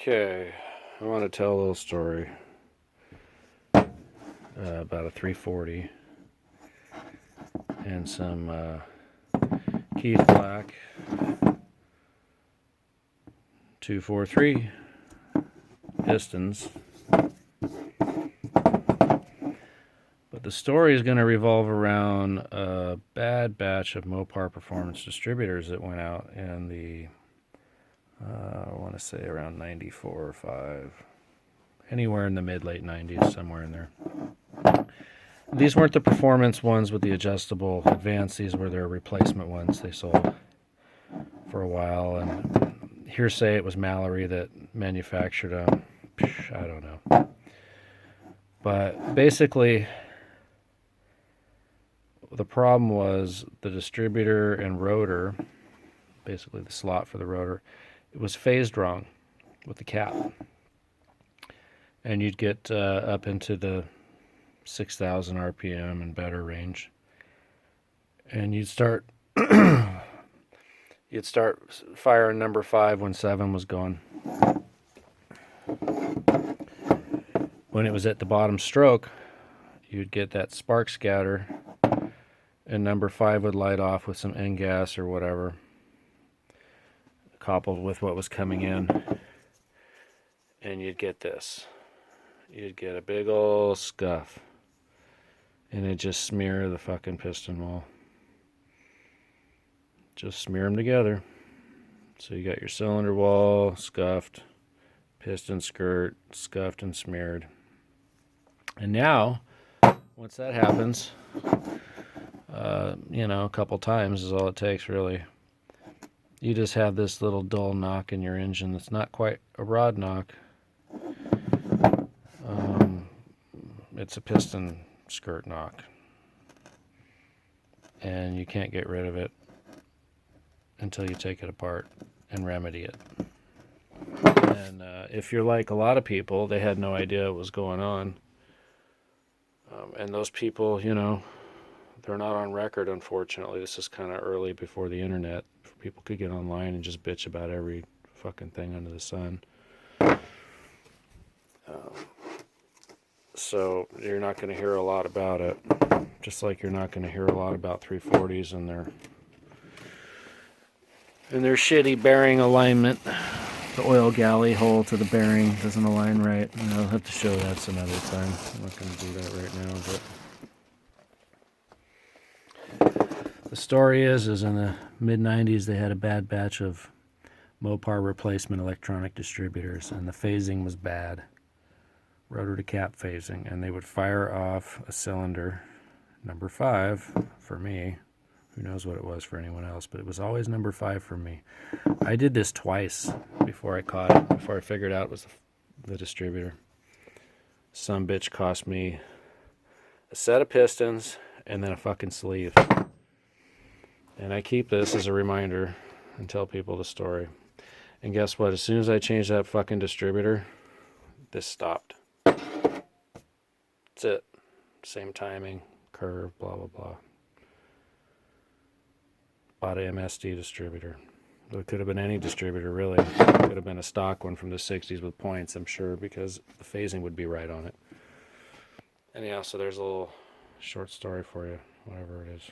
Okay, I want to tell a little story about a 340 and some Keith Black 243 pistons. But the story is going to revolve around a bad batch of Mopar Performance distributors that went out in the I want to say around 94 or 5. Anywhere in the mid-late 90s, somewhere in there. These weren't the performance ones with the adjustable advance. These were their replacement ones they sold for a while. And hearsay it was Mallory that manufactured them. I don't know. But basically, the problem was the distributor and rotor, basically the slot for the rotor, it was phased wrong with the cap. And you'd get up into the 6,000 RPM and better range. And you'd start firing number 5 when 7 was going. When it was at the bottom stroke, you'd get that spark scatter and number 5 would light off with some end gas or whatever, coupled with what was coming in, and you'd get this. You'd get a big old scuff, and it'd just smear the fucking piston wall. Just smear them together. So you got your cylinder wall scuffed, piston skirt scuffed and smeared. And now, once that happens, a couple times is all it takes, really. You just have this little dull knock in your engine that's not quite a rod knock. It's a piston skirt knock. And you can't get rid of it until you take it apart and remedy it. And if you're like a lot of people, they had no idea what was going on. And those people, they're not on record, unfortunately. This is kind of early before the internet. People could get online and just bitch about every fucking thing under the sun. So you're not going to hear a lot about it. Just like you're not going to hear a lot about 340s and their shitty bearing alignment. The oil galley hole to the bearing doesn't align right. I'll have to show that some other time. I'm not going to do that right now, but the story is in the mid-90s they had a bad batch of Mopar replacement electronic distributors, and the phasing was bad. Rotor to cap phasing, and they would fire off a cylinder, number 5 for me. Who knows what it was for anyone else, but it was always number 5 for me. I did this twice before I caught it, before I figured out it was the distributor. Some bitch cost me a set of pistons and then a fucking sleeve. And I keep this as a reminder and tell people the story. And guess what? As soon as I changed that fucking distributor, this stopped. That's it. Same timing, curve, blah, blah, blah. Bought an MSD distributor. It could have been any distributor, really. It could have been a stock one from the 60s with points, I'm sure, because the phasing would be right on it. Anyhow, so there's a little short story for you, whatever it is.